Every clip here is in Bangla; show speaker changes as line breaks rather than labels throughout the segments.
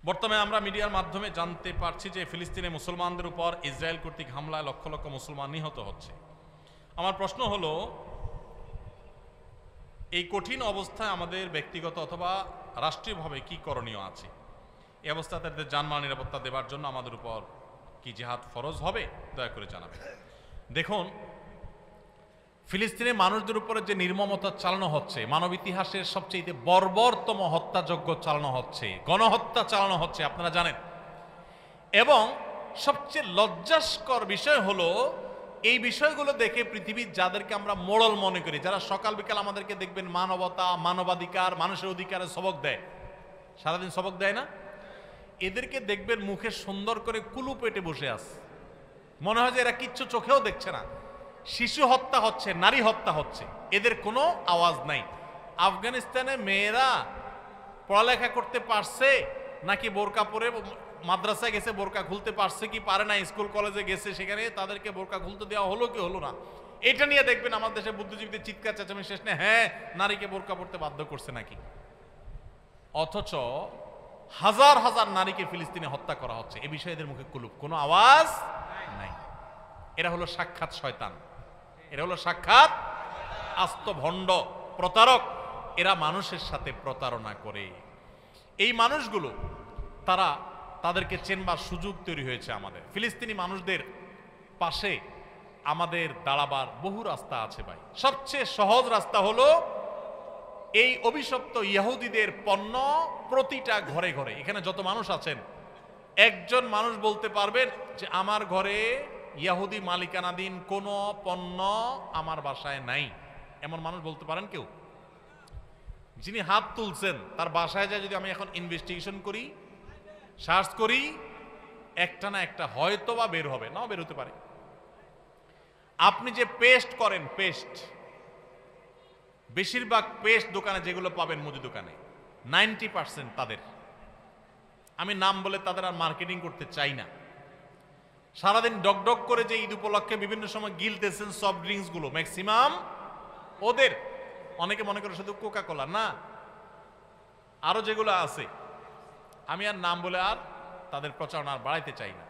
বর্তমানে আমরা মিডিয়ার মাধ্যমে জানতে পারছি যে ফিলিস্তিনে মুসলমানদের উপর ইসরায়েল কর্তৃক হামলায় লক্ষ লক্ষ মুসলমান নিহত হচ্ছে। আমার প্রশ্ন হলো, এই কঠিন অবস্থায় আমাদের ব্যক্তিগত অথবা রাষ্ট্রীয়ভাবে কি করণীয় আছে? এই অবস্থায় তাদের জানমাল নিরাপত্তা দেওয়ার জন্য আমাদের উপর কি জিহাদ ফরজ হবে? দয়া করে জানাবেন। দেখুন, ফিলিস্তিনের মানুষদের উপরে যে নির্মমতা চালানো হচ্ছে, মানব ইতিহাসের সবচেয়ে বর্বরতম হত্যাযজ্ঞ চালানো হচ্ছে, গণহত্যা চালানো হচ্ছে, আপনারা জানেন। এবং সবচেয়ে লজ্জাস্কর বিষয় হলো, এই বিষয়গুলো দেখে পৃথিবীর যাদেরকে আমরা মোড়ল মনে করি, যারা সকাল বিকাল আমাদেরকে দেখবেন মানবতা, মানবাধিকার, মানুষের অধিকারের সবক দেয়, সারাদিন সবক দেয় না, এদেরকে দেখবেন মুখে সুন্দর করে কুলু পেটে বসে আছে, মনে হয় যে এরা কিচ্ছু চোখেও দেখছে না। শিশু হত্যা হচ্ছে, নারী হত্যা হচ্ছে, এদের কোনো আওয়াজ নাই। আফগানিস্তানে মেয়েরা পড়ালেখা করতে পারছে নাকি বোরকা পরে মাদ্রাসায় গেছে, বোরকা খুলতে পারছে কি পারে না, স্কুল কলেজে গেছে, সেখানে তাদেরকে বোরকা খুলতে দেওয়া হলো কি হলো না, এটা নিয়ে দেখবেন আমাদের দেশে বুদ্ধিজীবীদের চিৎকার চেঁচামেচি শেষ নেই, হ্যাঁ নারীকে বোরকা পড়তে বাধ্য করছে নাকি। অথচ হাজার হাজার নারীকে ফিলিস্তিনে হত্যা করা হচ্ছে, এ বিষয়ে এদের মুখে কুলুপ, কোনো আওয়াজ নাই। এরা হলো সাক্ষাৎ শয়তান, এরা হলো সাক্ষাৎ আস্ত ভণ্ড, প্রতারক। এরা মানুষের সাথে প্রতারণা করে। এই মানুষগুলো তাদেরকে চেনবার সুযোগ তৈরি হয়েছে আমাদের। ফিলিস্তিনি মানুষদের পাশে আমাদের দাঁড়াবার বহু রাস্তা আছে ভাই। সবচেয়ে সহজ রাস্তা হলো এই অভিশপ্ত ইহুদিদের পণ্য প্রতিটা ঘরে ঘরে, এখানে যত মানুষ আছেন, একজন মানুষ বলতে পারবেন যে আমার ঘরে ইহুদি মালিকানাধীন কোনো পণ্য আমার বাসায় নাই, এমন মানুষ বলতে পারেন কেউ? যিনি হাত তুলছেন তার বাসায় যায় যদি আমি এখন ইনভেস্টিগেশন করি, সার্চ করি, একটা না একটা হয়তো বা বের হবে, নাও বের হতে পারে। আপনি যে পেস্ট করেন, পেস্ট, বেশিরভাগ পেস্ট দোকানে যেগুলো পাবেন, মুদি দোকানে 90% তাদের, আমি নাম বলে তাদের আর মার্কেটিং করতে চাই না, সারাদিন ডকডক করে যে ঈদ উপলক্ষে বিভিন্ন সময় গিলতেছেন সফট ড্রিঙ্কস গুলো, ম্যাক্সিমাম ওদের। অনেকে মনে করে শুধু কোকা কোলা না, আরো যেগুলো আছে, আমি আর নাম বলে আর তাদের প্রচারণা আর বাড়াইতে চাই না।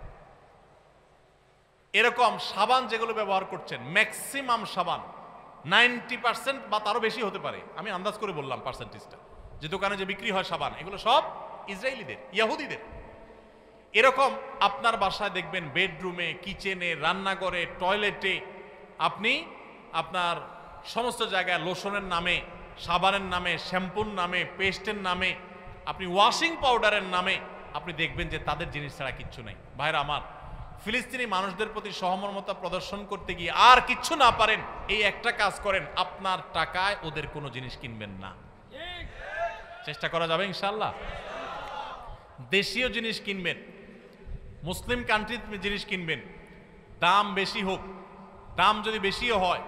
এরকম সাবান যেগুলো ব্যবহার করছেন, ম্যাক্সিমাম সাবান 90% বা তারও বেশি হতে পারে, আমি আন্দাজ করে বললাম পার্সেন্টেজটা, যে দোকানে যে বিক্রি হয় সাবান, এগুলো সব ইসরায়েলিদের, ইহুদিদের। এরকম আপনার বাসায় দেখবেন বেডরুমে, কিচেনে, রান্নাঘরে, টয়লেটে, আপনি আপনার সমস্ত জায়গায় লোশনের নামে, সাবানের নামে, শ্যাম্পুর নামে, পেস্টের নামে, আপনি ওয়াশিং পাউডারের নামে আপনি দেখবেন যে তাদের জিনিস ছাড়া কিচ্ছু নেই। ভাইরা আমার, ফিলিস্তিনি মানুষদের প্রতি সহমর্মিতা প্রদর্শন করতে গিয়ে আর কিচ্ছু না পারেন, এই একটা কাজ করেন, আপনার টাকায় ওদের কোনো জিনিস কিনবেন না। চেষ্টা করা যাবে ইনশাআল্লাহ। দেশীয় জিনিস কিনবেন, মুসলিম কান্ট্রির জিনিস কিনবেন, দাম বেশি হোক, দাম যদি বেশিও হয়,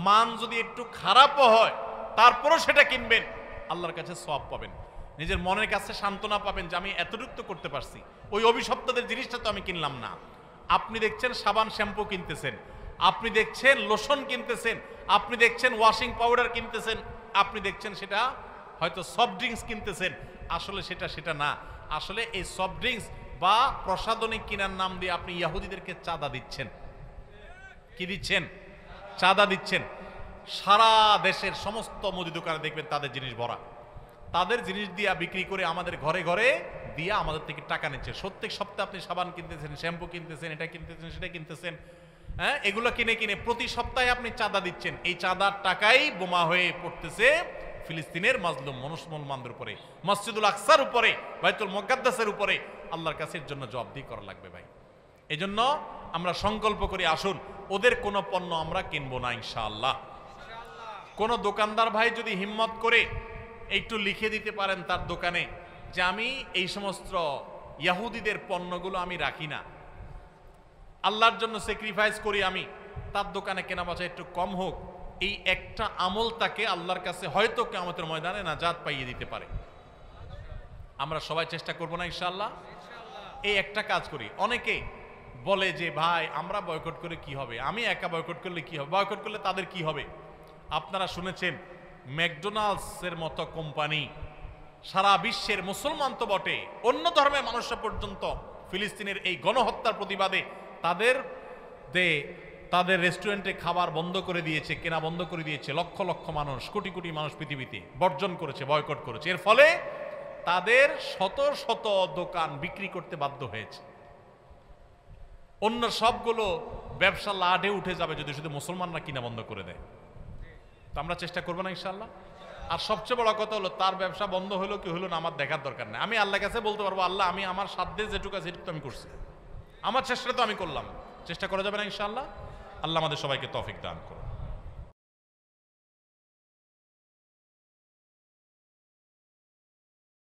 মান যদি একটু খারাপও হয়, তারপরও সেটা কিনবেন, আল্লাহর কাছে সওয়াব পাবেন, নিজের মনের কাছে সান্ত্বনা পাবেন যে আমি এতটুকু তো করতে পারছি, ওই অভিশপ্তদের জিনিসটা তো আমি কিনলাম না। আপনি দেখছেন সাবান শ্যাম্পু কিনতেছেন, আপনি দেখছেন লোশন কিনতেছেন, আপনি দেখছেন ওয়াশিং পাউডার কিনতেছেন, আপনি দেখছেন সেটা হয়তো সফট ড্রিঙ্কস কিনতেছেন, আসলে সেটা না। আসলে এই সফট ড্রিঙ্কস বা প্রসাধনী কেনার নাম দিয়ে আপনি ইহুদিদেরকে চাঁদা দিচ্ছেন। কি দিচ্ছেন? চাঁদা দিচ্ছেন। সারা দেশের সমস্ত মুদি দোকানে দেখবেন তাদের জিনিস ভরা, তাদের জিনিস দিয়া বিক্রি করে আমাদের ঘরে ঘরে দিয়া আমাদের থেকে টাকা নিচ্ছে। প্রত্যেক সপ্তাহে আপনি সাবান কিনতেছেন, শ্যাম্পু কিনতেছেন, এটা কিনতেছেন, সেটা কিনতেছেন, হ্যাঁ, এগুলো কিনে কিনে প্রতি সপ্তাহে আপনি চাঁদা দিচ্ছেন। এই চাঁদার টাকাই বোমা হয়ে পড়তেছে ফিলিস্তিনের মাজলুম মুসলমানদের উপরে, মসজিদুল আকসার উপরে, বাইতুল মুকাদ্দাসের উপরে। আল্লাহর কাছে এর জন্য জবাবদিহি করা লাগবে ভাই। এজন্য আমরা সংকল্প করি, আসুন ওদের কোনো পণ্য আমরা কিনবো না ইনশাআল্লাহ। কোন দোকানদার ভাই যদি হিম্মত করে একটু লিখে দিতে পারেন তার দোকানে যে আমি এই সমস্ত ইহুদিদের পণ্যগুলো আমি রাখি না, আল্লাহর জন্য স্যাক্রিফাইস করি, আমি তার দোকানে কেনা বেচা একটু কম হোক, এই একটা আমল তাকে আল্লাহর কাছে হয়তো কিয়ামতের ময়দানে নাজাত পাইয়ে দিতে পারে। আমরা সবাই চেষ্টা করব না ইনশাআল্লাহ? এই একটা কাজ করি। অনেকে বলে যে ভাই আমরা বয়কট করে কি হবে, আমি একা বয়কট করলে কি হবে, বয়কট করলে তাদের কি হবে? আপনারা শুনেছেন ম্যাকডোনাল্ডস এর মতো কোম্পানি সারা বিশ্বের মুসলমান তো বটে, অন্য ধর্মের মানুষরা পর্যন্ত ফিলিস্তিনের এই গণহত্যার প্রতিবাদে তাদের রেস্টুরেন্টে খাবার বন্ধ করে দিয়েছে, কেনা বন্ধ করে দিয়েছে। লক্ষ লক্ষ মানুষ, কোটি কোটি মানুষ পৃথিবীতে বর্জন করেছে, বয়কট করেছে। এর ফলে তাদের শত শত দোকান বিক্রি করতে বাধ্য হয়েছে। অন্য সবগুলো ব্যবসা লাডে উঠে যাবে যদি শুধু মুসলমানরা কিনা বন্ধ করে দেয়। তো আমরা চেষ্টা করবো না ইনশাআল্লাহ। আর সবচেয়ে বড় কথা হলো, তার ব্যবসা বন্ধ হলো কি হলো না আমার দেখার দরকার নেই। আমি আল্লাহর কাছে বলতে পারবো, আল্লাহ আমি আমার সাধ্যে যেটুকু আছে সেটুকু আমি করছি, আমার চেষ্টা তো আমি করলাম। চেষ্টা করা যাবে না ইনশাআল্লাহ। আল্লাহ আমাদের সবাইকে তৌফিক দান করুন।